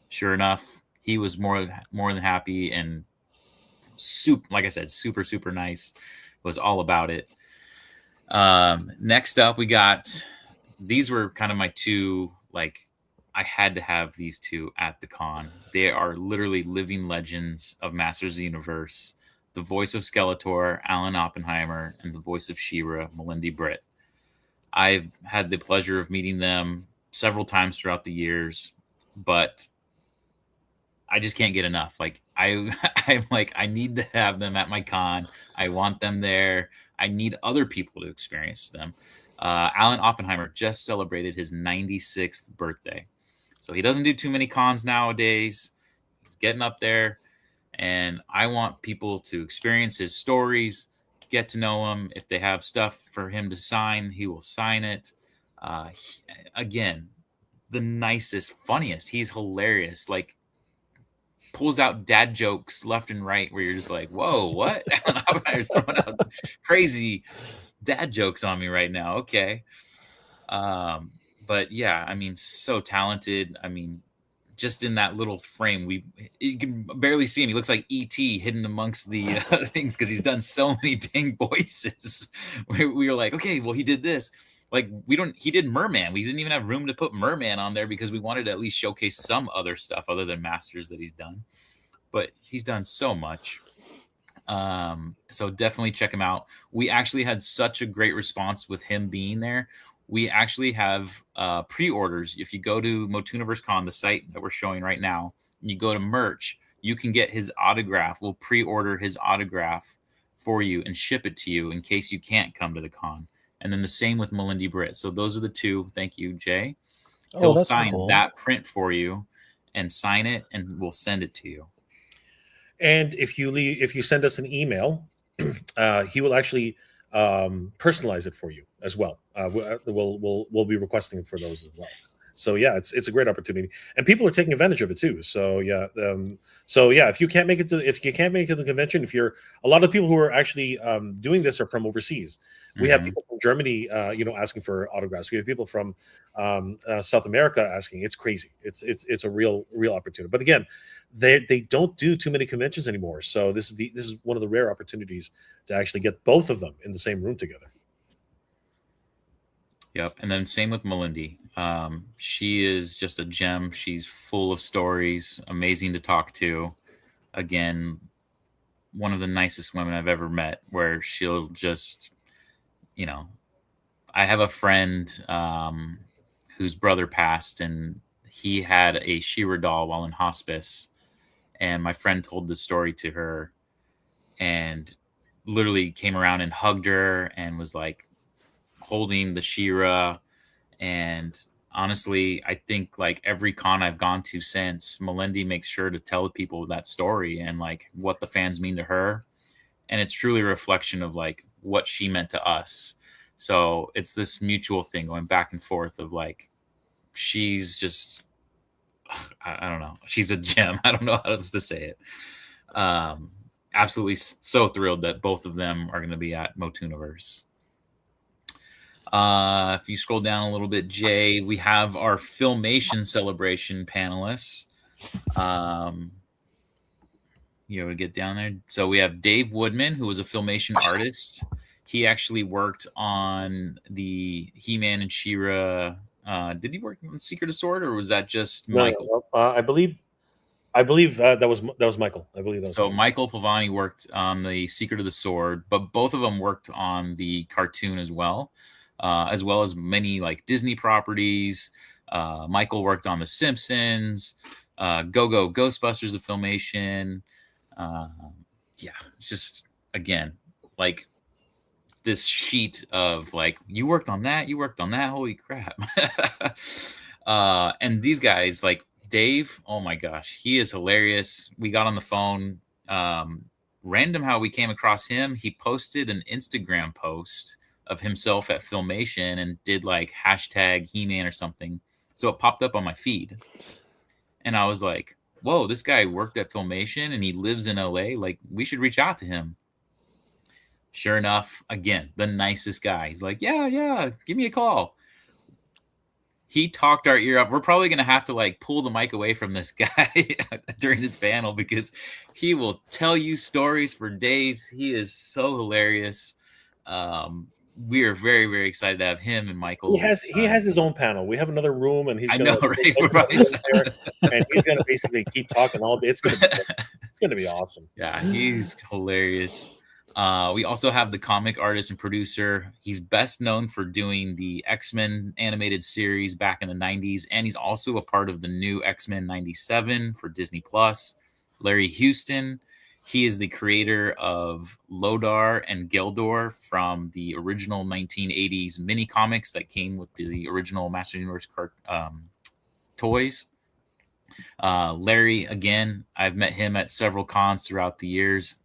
Sure enough, he was more than happy, and like I said, super, super nice. Was all about it. Next up, we got, these were kind of my two, like I had to have these two at the con. They are literally living legends of Masters of the Universe. The voice of Skeletor, Alan Oppenheimer, and the voice of She-Ra, Melinda Britt. I've had the pleasure of meeting them several times throughout the years, but I just can't get enough. Like I'm like, I need to have them at my con. I want them there. I need other people to experience them. Alan Oppenheimer just celebrated his 96th birthday. So he doesn't do too many cons nowadays. He's getting up there, and I want people to experience his stories, get to know him. If they have stuff for him to sign, he will sign it. Again, the nicest, funniest. He's hilarious. Like, pulls out dad jokes left and right where you're just like, whoa, what? There's throwing out crazy dad jokes on me right now. Okay. But yeah, I mean, so talented. I mean, just in that little frame, you can barely see him. He looks like E.T. hidden amongst the things, because he's done so many dang voices. We were like, okay, well, he did this. Like, he did Merman. We didn't even have room to put Merman on there because we wanted to at least showcase some other stuff other than Masters that he's done. But he's done so much. So definitely check him out. We actually had such a great response with him being there. We actually have pre-orders. If you go to MOTUNIVERSE Con, the site that we're showing right now, and you go to merch, you can get his autograph. We'll pre-order his autograph for you and ship it to you in case you can't come to the con. And then the same with Melinda Britt. So those are the two. Thank you, Jay. He'll sign that print for you and sign it, and we'll send it to you. And if you send us an email, he will actually personalize it for you as well. We'll be requesting for those as well. So yeah, it's a great opportunity, and people are taking advantage of it too. So yeah, if you can't make it to the convention, a lot of people who are actually doing this are from overseas. We have people from Germany, asking for autographs. We have people from South America asking. It's crazy. It's a real opportunity. But again, they don't do too many conventions anymore. So this is one of the rare opportunities to actually get both of them in the same room together. Yep. And then same with Melinda. She is just a gem. She's full of stories, amazing to talk to. Again, one of the nicest women I've ever met, where she'll just, I have a friend whose brother passed, and he had a She-Ra doll while in hospice. And my friend told the story to her and literally came around and hugged her and was like holding the She-Ra. And honestly, I think like every con I've gone to since, Melinda makes sure to tell people that story and like what the fans mean to her. And it's truly a reflection of like what she meant to us. So it's this mutual thing going back and forth of like, she's just, I don't know. She's a gem. I don't know how else to say it. Absolutely so thrilled that both of them are going to be at MOTUNIVERSE. If you scroll down a little bit, Jay, we have our Filmation Celebration panelists. to get down there. So we have Dave Woodman, who was a Filmation artist. He actually worked on the He-Man and She-Ra. Did he work on Secret of Sword, or was that just Michael? I believe that was Michael. I believe that was So Michael Pavani worked on the Secret of the Sword, but both of them worked on the cartoon as well as many like Disney properties. Michael worked on The Simpsons, Go Ghostbusters of Filmation. Yeah, it's just again like this sheet of like you worked on that, holy crap. And these guys like Dave, oh my gosh, he is hilarious. We got on the phone. Random how we came across him. He posted an Instagram post of himself at Filmation and did like hashtag He-Man or something. So it popped up on my feed. And I was like, whoa, this guy worked at Filmation and he lives in LA. Like, we should reach out to him. Sure enough, again, the nicest guy. He's like, yeah, give me a call. He talked our ear up. We're probably going to have to like pull the mic away from this guy during this panel because he will tell you stories for days. He is so hilarious. We are very, very excited to have him and Michael. He has his own panel. We have another room, and he's I gonna know, right? there, and he's gonna basically keep talking all day. It's gonna be awesome. Yeah, he's hilarious. We also have the comic artist and producer. He's best known for doing the X-Men animated series back in the 90s, and he's also a part of the new X-Men 97 for Disney Plus. Larry Houston. He is the creator of Lodar and Geldor from the original 1980s mini comics that came with the original Master Universe toys. Larry, again, I've met him at several cons throughout the years.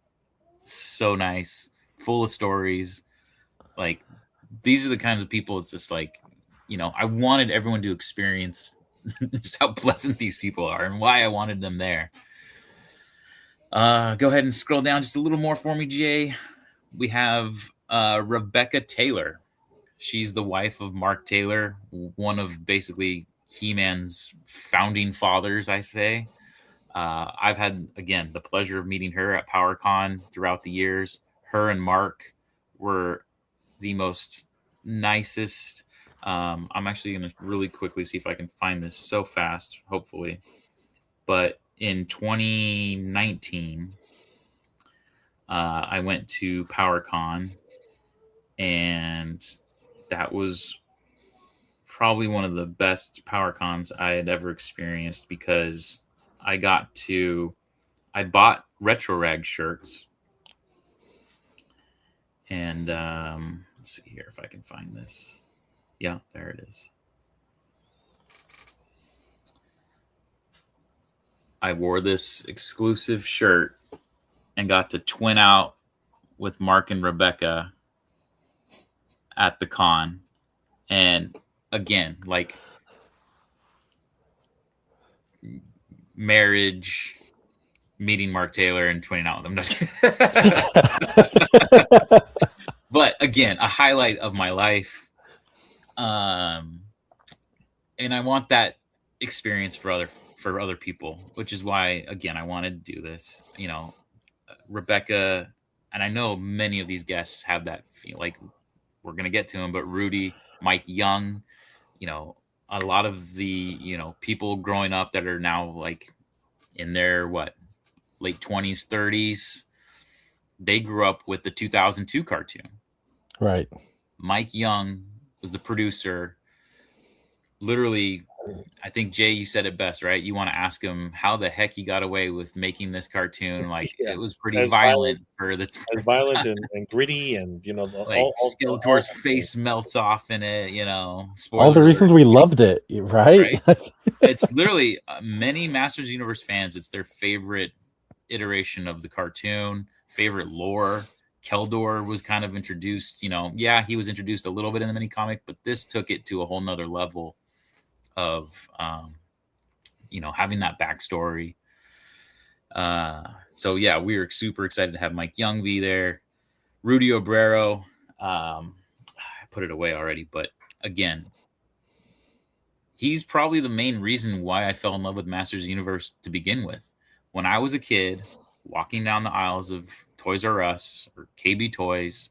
So nice, full of stories. Like, these are the kinds of people, it's just like, I wanted everyone to experience just how pleasant these people are and why I wanted them there. Go ahead and scroll down just a little more for me, Jay. We have Rebecca Taylor. She's the wife of Mark Taylor, one of basically He-Man's founding fathers, I say. I've had, again, the pleasure of meeting her at PowerCon throughout the years. Her and Mark were the most nicest. I'm actually going to really quickly see if I can find this so fast, hopefully. But in 2019, I went to PowerCon, and that was probably one of the best PowerCons I had ever experienced because I bought Retro Rag shirts. And let's see here if I can find this. Yeah, there it is. I wore this exclusive shirt and got to twin out with Mark and Rebecca at the con. And again, like marriage, meeting Mark Taylor and twinning out with him. But again, a highlight of my life. And I want that experience for other people, which is why, again, I wanted to do this. Rebecca, and I know many of these guests have that feel, like we're going to get to him, but Rudy, Mike Young, a lot of the, people growing up that are now like in their late 20s, 30s, they grew up with the 2002 cartoon. Right. Mike Young was the producer. Literally, I think, Jay, you said it best, right? You want to ask him how the heck he got away with making this cartoon. Like, it was pretty violent for the violent and gritty, and Skeletor's face melts off in it. All the reasons we loved it, right? It's literally many Masters Universe fans. It's their favorite iteration of the cartoon, favorite lore. Keldor was kind of introduced. He was introduced a little bit in the mini comic, but this took it to a whole nother level of having that backstory. So yeah, we were super excited to have Mike Young be there. Rudy Obrero, I put it away already, but again, he's probably the main reason why I fell in love with Masters Universe to begin with. When I was a kid, walking down the aisles of Toys R Us or KB Toys,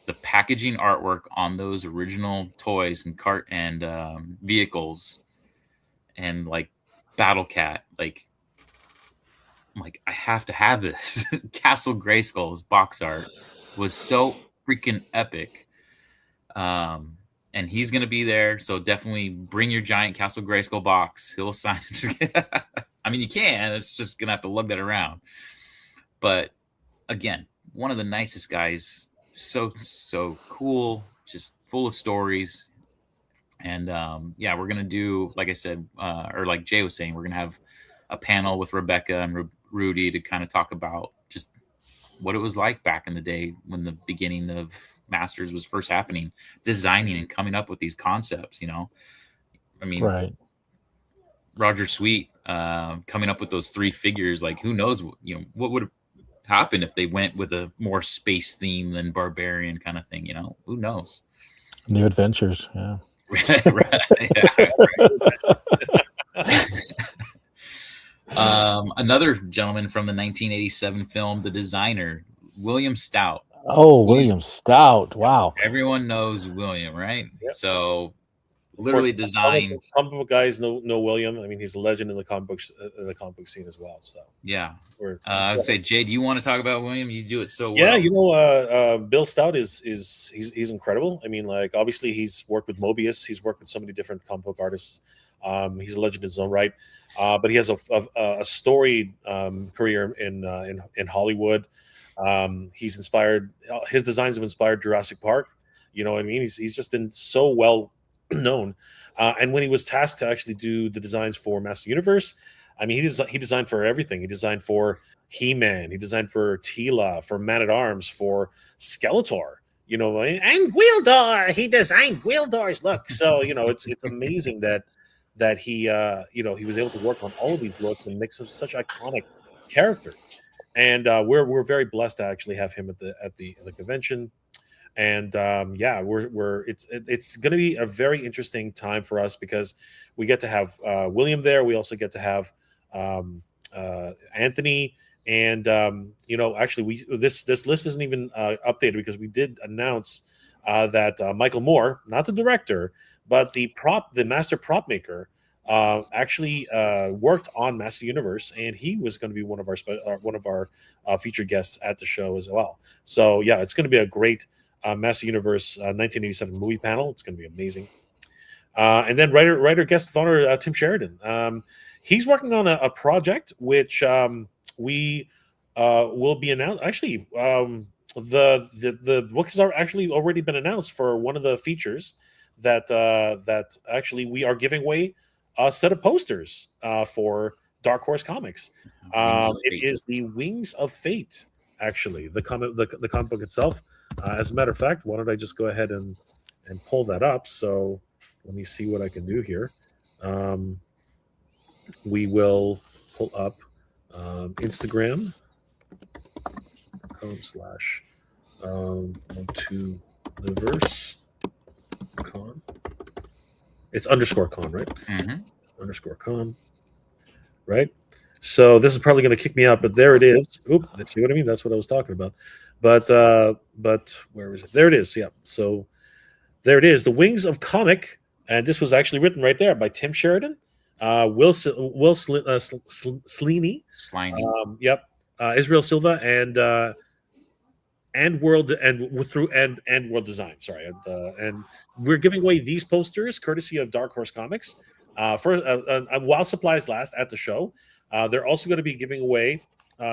the packaging artwork on those original toys and cart and vehicles, and like Battle Cat, like I'm like, I have to have this. Castle Grayskull's box art was so freaking epic. And he's gonna be there, so definitely bring your giant Castle Grayskull box. He'll sign it. I mean, you can. It's just gonna have to lug that around. But again, one of the nicest guys. So cool. Just full of stories. And yeah, we're gonna do, like I said, or like Jay was saying, we're gonna have a panel with Rebecca and Rudy to kind of talk about just what it was like back in the day when the beginning of Masters was first happening, designing and coming up with these concepts. I mean, Right. Roger Sweet coming up with those 3 figures. Like, who knows? What would have happened if they went with a more space theme than barbarian kind of thing? Who knows? New adventures. Yeah. Another gentleman from the 1987 film, The Designer, William Stout. Oh, William Stout. Wow. Everyone knows William, right? Yep. So literally designed. Comic book guys know William. I mean, he's a legend in the comic book scene as well. So yeah, I would say, Jay, do you want to talk about William? You do it so well. Yeah, Bill Stout he's incredible. I mean, like, obviously he's worked with Mobius. He's worked with so many different comic book artists. He's a legend in his own right. But he has a storied career in Hollywood. He's inspired. His designs have inspired Jurassic Park. You know what I mean? He's just been so well known. And when he was tasked to actually do the designs for Master Universe, I mean, he designed for everything. He designed for He-Man. He designed for Teela, for Man-at-Arms, for Skeletor. You know, and Gwildor. He designed Gwildor's look. So it's amazing that he he was able to work on all of these looks and make such iconic characters. And we're very blessed to actually have him at the convention. And it's going to be a very interesting time for us because we get to have William there. We also get to have Anthony, and actually this list isn't even updated because we did announce that Michael Moore, not the director, but the master prop maker, actually worked on Master Universe, and he was going to be one of our featured guests at the show as well. So yeah, it's going to be a great Master Universe 1987 movie panel. It's going to be amazing. And then writer guest of honor Tim Sheridan. He's working on a project which we will be announced. Actually, the book has actually already been announced for one of the features that actually we are giving away a set of posters for Dark Horse Comics. It is the Wings of Fate. Actually, the comic book itself. As a matter of fact, why don't I just go ahead and pull that up? So let me see what I can do here. We will pull up Instagram.com/ MOTUNIVERSE con. It's _con, right? Mm-hmm. _con, right? So this is probably going to kick me out, but there it is. Oop, see what I mean? That's what I was talking about. But where is it? There it is. Yeah. So there it is. The Wings of Comic, and this was actually written right there by Tim Sheridan, Will Sliney, yep, Israel Silva, and World Design. Sorry, and we're giving away these posters courtesy of Dark Horse Comics while supplies last at the show. They're also going to be giving away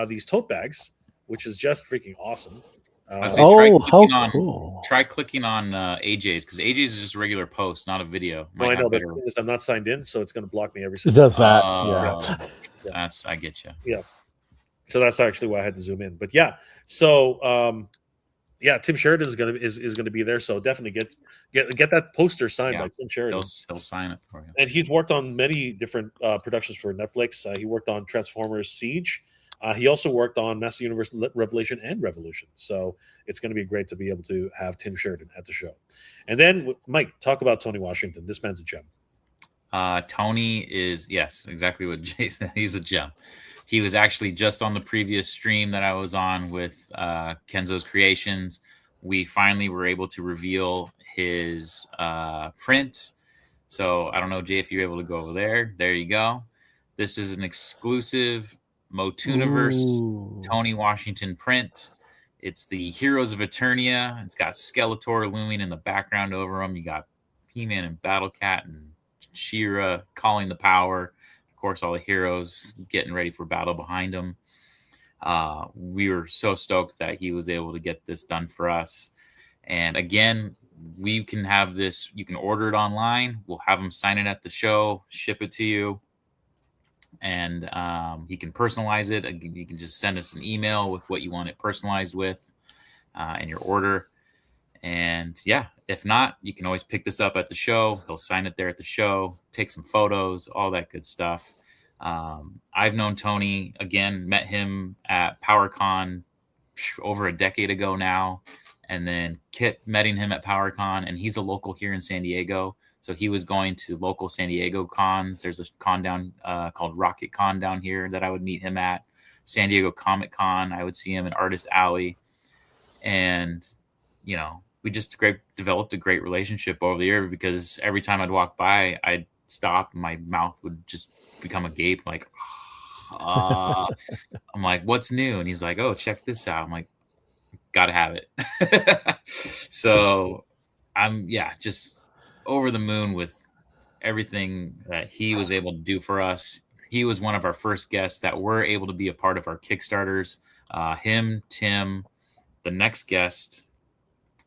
these tote bags, which is just freaking awesome. Try clicking on AJ's, because AJ's is just a regular post, not a video. No, I know, but I'm not signed in, so it's going to block me every It single does time. that. Yeah. I get you. Yeah. So that's actually why I had to zoom in. But yeah, so Tim Sheridan is going to be there. So definitely get that poster signed by Tim Sheridan. He'll sign it for you. And he's worked on many different productions for Netflix. He worked on Transformers Siege. He also worked on Master Universe Revelation and Revolution. So it's going to be great to be able to have Tim Sheridan at the show. And then, Mike, talk about Tony Washington. This man's a gem. Tony is, yes, exactly what Jay said. He's a gem. He was actually just on the previous stream that I was on with Kenzo's Creations. We finally were able to reveal his print. So I don't know, Jay, if you're able to go over there. There you go. This is an exclusive MOTUNIVERSE Tony Washington print. It's the Heroes of Eternia. It's got Skeletor looming in the background over him. You got He-Man and Battle Cat and She-Ra calling the power. Of course, all the heroes getting ready for battle behind him. We were so stoked that he was able to get this done for us. And again, we can have this. You can order it online. We'll have him sign it at the show, ship it to you. And you can personalize it. You can just send us an email with what you want it personalized with and your order. And yeah, if not, you can always pick this up at the show. He'll sign it there at the show, take some photos, all that good stuff. I've known Tony, again, met him at PowerCon over a decade ago now. And then Kit met him at PowerCon, and he's a local here in San Diego. So he was going to local San Diego cons. There's a con down called Rocket Con down here that I would meet him at. San Diego Comic Con, I would see him in Artist Alley. And, you know, we just developed a great relationship over the year, because every time I'd walk by, I'd stop and my mouth would just become agape. Like, I'm like, what's new? And he's like, oh, check this out. I'm like, gotta have it. So I'm just over the moon with everything that he was able to do for us. He was one of our first guests that were able to be a part of our Kickstarters. Him, Tim, the next guest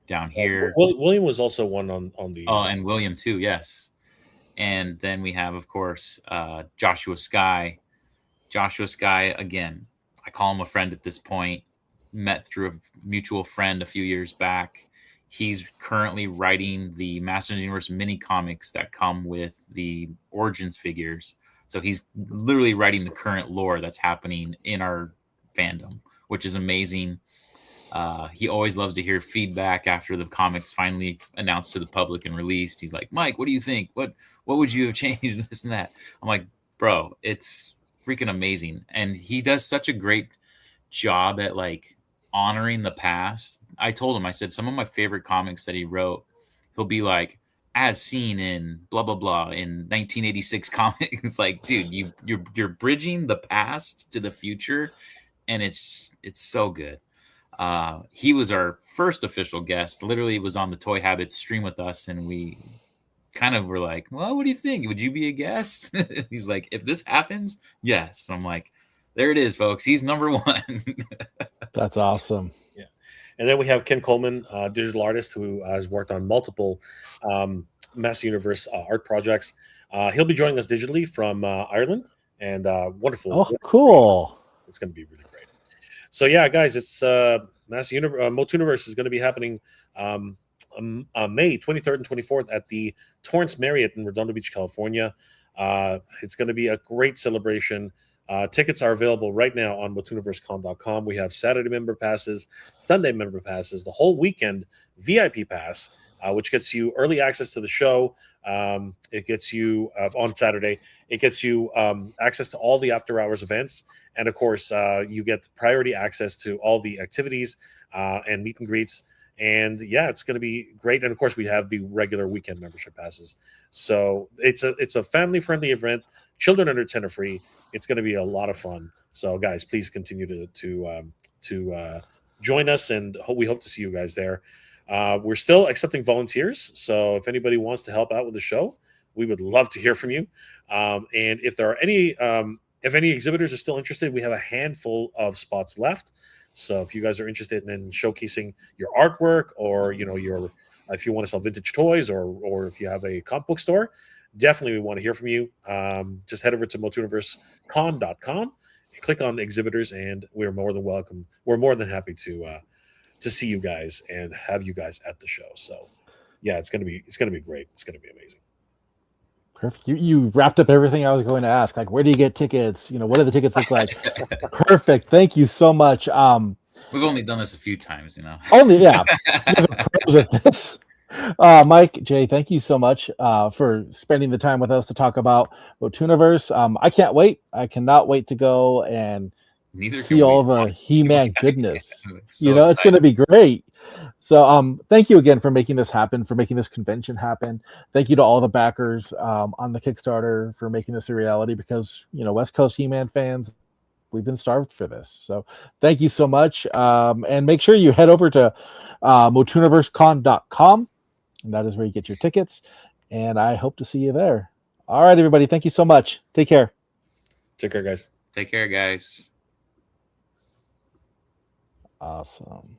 down here. William was also one on the. Oh, and William too, yes. And then we have, of course, Joshua Sky. Joshua Sky, again, I call him a friend at this point. Met through a mutual friend a few years back. He's currently writing the Masters of the Universe mini comics that come with the Origins figures. So he's literally writing the current lore that's happening in our fandom, which is amazing. He always loves to hear feedback after the comics finally announced to the public and released. He's like, Mike, what do you think? What would you have changed? This and that. I'm like, bro, it's freaking amazing. And he does such a great job at like honoring the past. I told him, I said, some of my favorite comics that he wrote, he'll be like, as seen in blah blah blah in 1986 comics. Like, dude, you're bridging the past to the future, and it's so good. He was our first official guest. Literally was on the Toy Habits stream with us, and we kind of were like, well, what do you think? Would you be a guest? He's like, if this happens, yes. I'm like, there it is, folks. He's number one. That's awesome. Yeah. And then we have Ken Coleman, digital artist who has worked on multiple Master Universe art projects. He'll be joining us digitally from Ireland, and wonderful. Oh, cool. It's going to be really great. So yeah, guys, it's MOTUNIVERSE is going to be happening May 23rd and 24th at the Torrance Marriott in Redondo Beach, California. It's going to be a great celebration. Tickets are available right now on MOTUNIVERSECon.com. We have Saturday member passes, Sunday member passes, the whole weekend VIP pass, which gets you early access to the show. It gets you on Saturday. It gets you access to all the after hours events. And of course, you get priority access to all the activities and meet and greets. And yeah, it's going to be great. And of course, we have the regular weekend membership passes. So it's a family friendly event. Children under 10 are free. It's going to be a lot of fun. So guys, please continue to join us, and we hope to see you guys there. We're still accepting volunteers. So if anybody wants to help out with the show, we would love to hear from you. And if there are any exhibitors are still interested, we have a handful of spots left. So if you guys are interested in showcasing your artwork, or if you want to sell vintage toys, or if you have a comic book store, definitely we want to hear from you. Just head over to MOTUNIVERSECon.com, click on exhibitors, and we're more than welcome. We're more than happy to see you guys and have you guys at the show. So yeah, it's gonna be great. It's gonna be amazing. Perfect. You wrapped up everything I was going to ask. Like, where do you get tickets? What do the tickets look like? Perfect. Thank you so much. We've only done this a few times, Only, yeah. You guys are pros at this. Mike, Jay, thank you so much for spending the time with us to talk about MOTUNIVERSE. I can't wait. I cannot wait to go and Neither see can all we. the Honestly. He-Man I goodness. can't. You So know, it's going to excited. be great. So, thank you again for making this happen, for making this convention happen. Thank you to all the backers on the Kickstarter for making this a reality. Because West Coast He-Man fans, we've been starved for this. So, thank you so much. And make sure you head over to MOTUNIVERSECon.com, and that is where you get your tickets. And I hope to see you there. All right, everybody. Thank you so much. Take care. Take care, guys. Take care, guys. Awesome.